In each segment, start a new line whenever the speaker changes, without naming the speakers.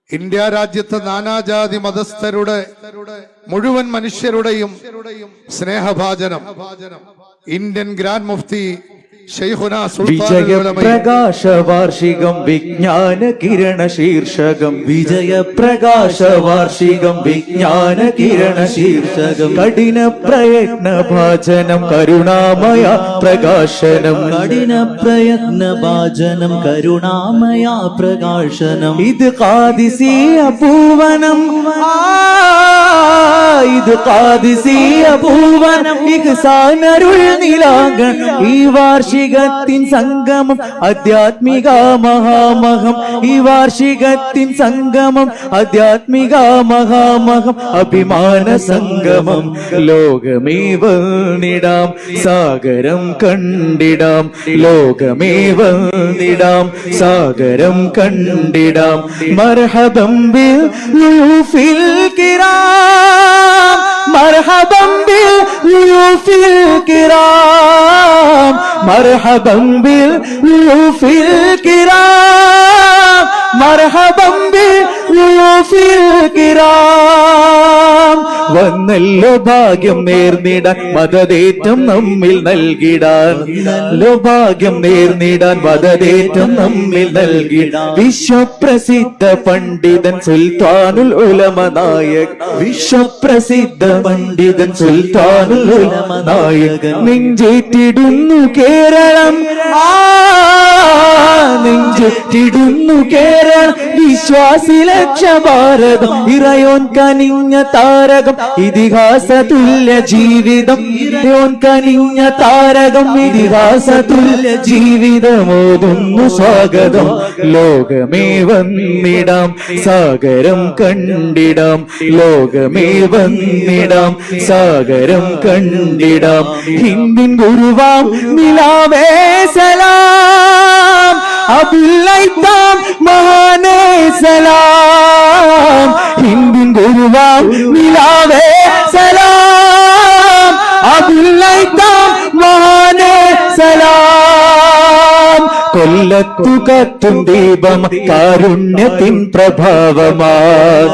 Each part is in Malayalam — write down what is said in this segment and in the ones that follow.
ഇന്ത്യ രാജ്യത്തെ നാനാജാതി മതസ്ഥരുടെ മുഴുവൻ മനുഷ്യരുടെയും സ്നേഹഭാജനം ഇന്ത്യൻ ഗ്രാൻഡ് മുഫ്തി
വിജയപ്രകാശ വാർഷികം വിജ്ഞാന കിരണ ശീർഷകം വിജയപ്രകാശ വാർഷികം വിജ്ഞാന കിരണ ശീർഷകം കഠിന പ്രയത്ന ഭാജനം കരുണാമയ പ്രകാശനം കഠിന പ്രയത്ന ഭാജനം കരുണാമയ പ്രകാശനം ഇത് ഖാദിസിയ പൂവനം ഇത് ഖാദിസിയ പൂവനം ഇഹ്സാനരുൾ നിലാങ്കൺ ഈ വാർഷികത്തിൻ സംഗമം ആധ്യാത്മിക മഹാമഹം ഈ വാർഷികത്തിൻ സംഗമം ആധ്യാത്മിക മഹാമഹം അഭിമാന സംഗമം ലോകമേ വന്നിടാം സാഗരം കണ്ടിടാം ലോകമേ വന്നിടാം സാഗരം കണ്ടിടാം മർഹബം ബിൽ ളുഫിൽ കിറാം മർഹബം ബിൽ ളുഫിൽ കിറാം മർഹബം ബിൽ ളുഫിൽ കിറാം മർഹബം ബിൽ ളുഫിൽ കിറാം വന്നല്ലോ ഭാഗ്യം നേർന്നിടാൻ മതദേറ്റം നമ്മിൽ നൽകിടാൻ ഭാഗ്യം നേർന്നിടാൻ മതദേറ്റം നമ്മിൽ നൽകിടാൻ വിശ്വപ്രസിദ്ധ പണ്ഡിതൻ സുൽത്താനുൽ ഉലമ നായകൻ വിശ്വപ്രസിദ്ധ പണ്ഡിതൻ സുൽത്താനുൽ ഉലമ നായകൻ നെഞ്ചേറ്റിടുന്നു കേരളം നെഞ്ചേറ്റിടുന്നു കേരളം വിശ്വാസി ലക്ഷ ഭാരതം ഇറയോൻ കനിഞ്ഞ താരകം ഇതിഹാസ തുല്യ ജീവിതം ഇറയോൻ കനിഞ്ഞ താരകം ഇതിഹാസ തുല്യ ജീവിതമോതുന്നു സ്വാഗതം ലോകമേ വന്നിടാം സാഗരം കണ്ടിടാം ലോകമേ വന്നിടാം സാഗരം കണ്ടിടാം ഹിന്ദിൻ ഗുരുവാം നിലാവേ സലാം അബുല്ലൈത്താം മഹാനേ സലാം ഹിന്ദിൻ ഗുരുവാം നിലാവേ സലാം അബുല്ലൈത്താം മഹാനേ സലാം കൊല്ലത്തു കത്തും ദീപമായി കാരുണ്യത്തിൻ പ്രഭാവമായി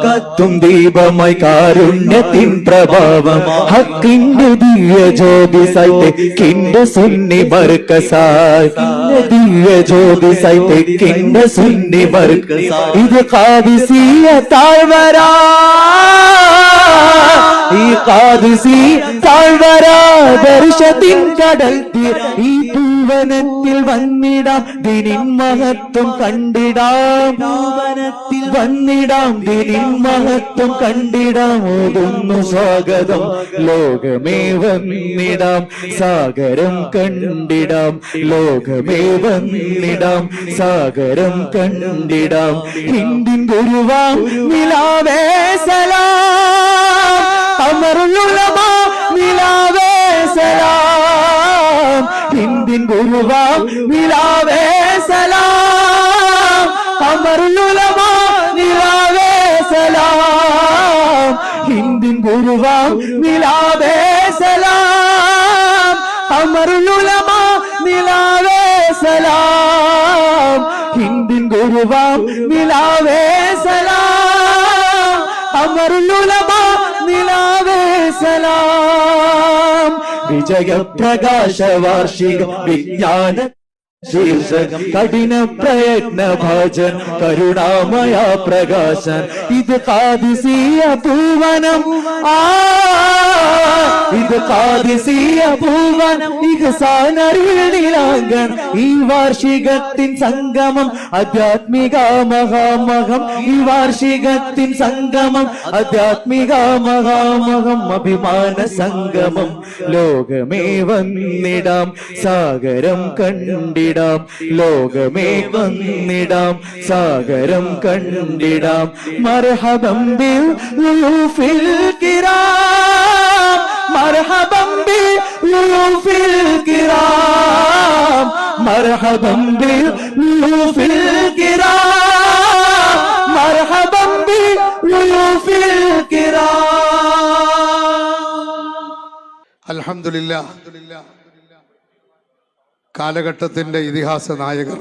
കത്തും ദീപമായി കാരുണ്യത്തിൻ പ്രഭാവം ഹക്കിന്റെ ദിവ്യ ജ്യോതിസായി തെക്കിന്റെ സുന്നി മർക്കസായി ദിവ്യ ജ്യോതിസായി തെക്കിന്റെ സുന്നി മർക്കസായി ഇത് ഖാദിസിയ താഴ്വര ഈ ഖാദിസി താഴ്വര ദർശത്തിൻ കടൽ തീര ഈ പൂവനത്തിൽ വന്നിടാം ദിനിൻ മഹത്വം കണ്ടിടാം പൂവനത്തിൽ വന്നിടാം ദിനിൻ മഹത്വം കണ്ടിടാം ഓതുന്നു സ്വാഗതം ലോകമേ വന്നിടാം സാഗരം കണ്ടിടാം ലോകമേ വന്നിടാം സാഗരം കണ്ടിടാം ഹിന്ദിൻ ഗുരുവാം നിലാവേ സലാം അമറുൽ ഉലമ നിലാവേ സലാം ഹിന്ദിൻ ഗുരുവാം നിലാവേ സലാം അമറുൽ ഉലമ നിലാവേ സലാം ഹിന്ദിൻ ഗുരുവാം നിലാവേ സലാം അമറുൽ ഉലമ നിലാവേ സലാം ഹിന്ദിൻ ഗുരുവാം നിലാവേ സലാം അമറുൽ ഉലമ നിലാവേ സലാം വിജയപ്രകാശ വാർഷികം വിജ്ഞാന ശീർഷകം കഠിന പ്രയത്ന ഭാജൻ കരുണാമയ പ്രകാശൻ ഇത് ഖാദിസിയ പൂവനം ഇത് ഖാദിസിയ പൂവനം ഇഹ്സാനരുൾ നിലാങ്കൺ ഈ വാർഷികത്തിൻ സംഗമം ആധ്യാത്മിക മഹാമഹം ഈ വാർഷികത്തിൻ സംഗമം ആധ്യാത്മിക മഹാമഹം അഭിമാന സംഗമം ലോകമേ വന്നിടാം സാഗരം കണ്ടിടാം ലോകമേ വന്നിടാം സാഗരം കണ്ടിടാം മർഹബം ബിൽ ളുഫിൽ കിറാം മർഹബം ബിൽ ളുഫിൽ കിറാം മർഹബം ബിൽ ളുഫിൽ കിറാം മർഹബം ബിൽ ളുഫിൽ കിറാം
അൽഹംദുലില്ലാഹ് കാലഘട്ടത്തിന്റെ ഇതിഹാസ നായകർ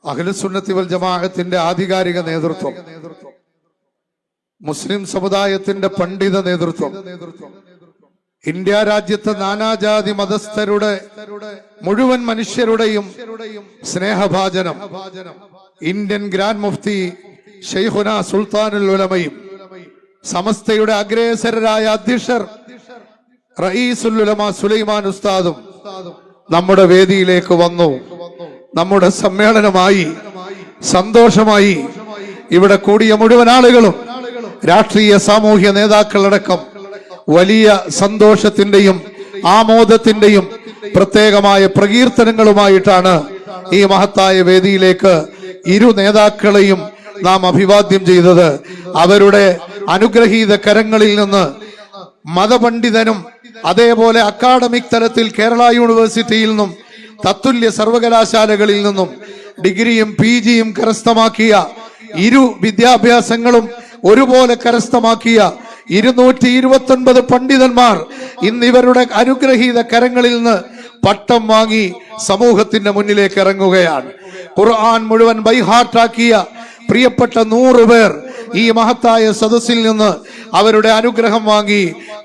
അഹ്ലുസുന്നത്തി വൽ ജമാഅത്തിന്റെ ആധികാരിക നേതൃത്വം, മുസ്ലിം സമുദായത്തിന്റെ പണ്ഡിത നേതൃത്വം, ഇന്ത്യ രാജ്യത്തെ നാനാജാതി മതസ്ഥരുടെ മുഴുവൻ മനുഷ്യരുടെയും സ്നേഹഭാജനം ഇന്ത്യൻ ഗ്രാൻഡ് മുഫ്തി ശൈഖുന സുൽത്താനുൽ ഉലമയും സമസ്തയുടെ അഗ്രേസരരായ അധ്യക്ഷർ റഈസുൽ ഉലമ സുലൈമാൻ ഉസ്താദും നമ്മുടെ വേദിയിലേക്ക് വന്നു. നമ്മുടെ സമ്മേളനമായി സന്തോഷമായി ഇവിടെ കൂടിയ മുഴുവൻ ആളുകളും രാഷ്ട്രീയ സാമൂഹ്യ നേതാക്കളടക്കം വലിയ സന്തോഷത്തിന്റെയും ആമോദത്തിന്റെയും പ്രത്യേകമായ പ്രകീർത്തനങ്ങളുമായിട്ടാണ് ഈ മഹത്തായ വേദിയിലേക്ക് ഇരു നേതാക്കളെയും നാം അഭിവാദ്യം ചെയ്തത്. അവരുടെ അനുഗ്രഹീത കരങ്ങളിൽ നിന്ന് മതപണ്ഡിതനും അതേപോലെ അക്കാഡമിക് തലത്തിൽ കേരള യൂണിവേഴ്സിറ്റിയിൽ നിന്നും തത്തുല്യ സർവകലാശാലകളിൽ നിന്നും ഡിഗ്രിയും PGയും കരസ്ഥമാക്കിയ ഇരു വിദ്യാഭ്യാസങ്ങളും ഒരുപോലെ കരസ്ഥമാക്കിയ 229 പണ്ഡിതന്മാർ ഇന്നിവരുടെ അനുഗ്രഹീത കരങ്ങളിൽ നിന്ന് പട്ടം വാങ്ങി സമൂഹത്തിന്റെ മുന്നിലേക്ക് ഇറങ്ങുകയാണ്. ഖുർആൻ മുഴുവൻ ബൈഹാർട്ടാക്കിയ പ്രിയപ്പെട്ട 100 പേർ ഈ മഹത്തായ സദസ്സിൽ നിന്ന് അവരുടെ അനുഗ്രഹം വാങ്ങി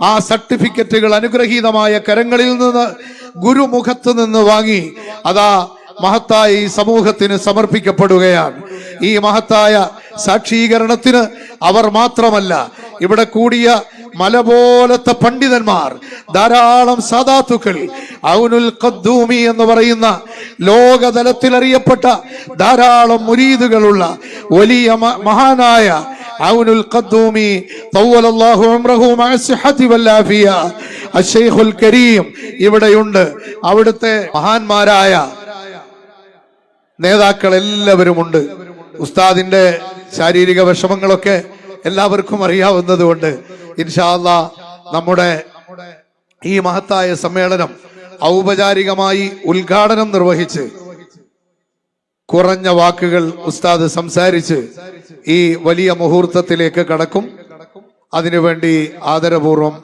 ആ സർട്ടിഫിക്കറ്റുകൾ അനുഗ്രഹീതമായ കരങ്ങളിൽ നിന്ന് ഗുരുമുഖത്ത് നിന്ന് വാങ്ങി അതാ മഹത്തായ ഈ സമൂഹത്തിന് സമർപ്പിക്കപ്പെടുകയാണ്. ഈ മഹത്തായ സാക്ഷീകരണത്തിന് അവർ മാത്രമല്ല, ഇവിടെ കൂടിയ മല പോലത്തെ പണ്ഡിതന്മാർ, ധാരാളം സാദാത്തുക്കൾ, ഔനുൽ ഖദ്ദൂമി എന്ന് പറയുന്ന ലോകതലത്തിൽ അറിയപ്പെട്ട ധാരാളം മുരീദുകളുള്ള വലിയ മഹാനായ ഔനുൽ ഖദ്ദൂമി തവ്വലല്ലാഹു ഉംറഹു മഅ സിഹ്ഹതി വൽ ആഫിയ അശ്ശൈഖുൽ കരീം ഇവിടെയുണ്ട്. അവിടുത്തെ മഹാന്മാരായ നേതാക്കൾ എല്ലാവരുമുണ്ട്. ഉസ്താദിന്റെ ശാരീരിക വിഷമങ്ങളൊക്കെ എല്ലാവർക്കും അറിയാവുന്നത് കൊണ്ട് ഇൻഷാ അല്ലാഹ് നമ്മുടെ ഈ മഹത്തായ സമ്മേളനം ഔപചാരികമായി ഉദ്ഘാടനം നിർവഹിച്ച് കുറഞ്ഞ വാക്കുകൾ ഉസ്താദ് സംസാരിച്ച് ഈ വലിയ മുഹൂർത്തത്തിലേക്ക് കടക്കും. അതിനുവേണ്ടി ആദരപൂർവം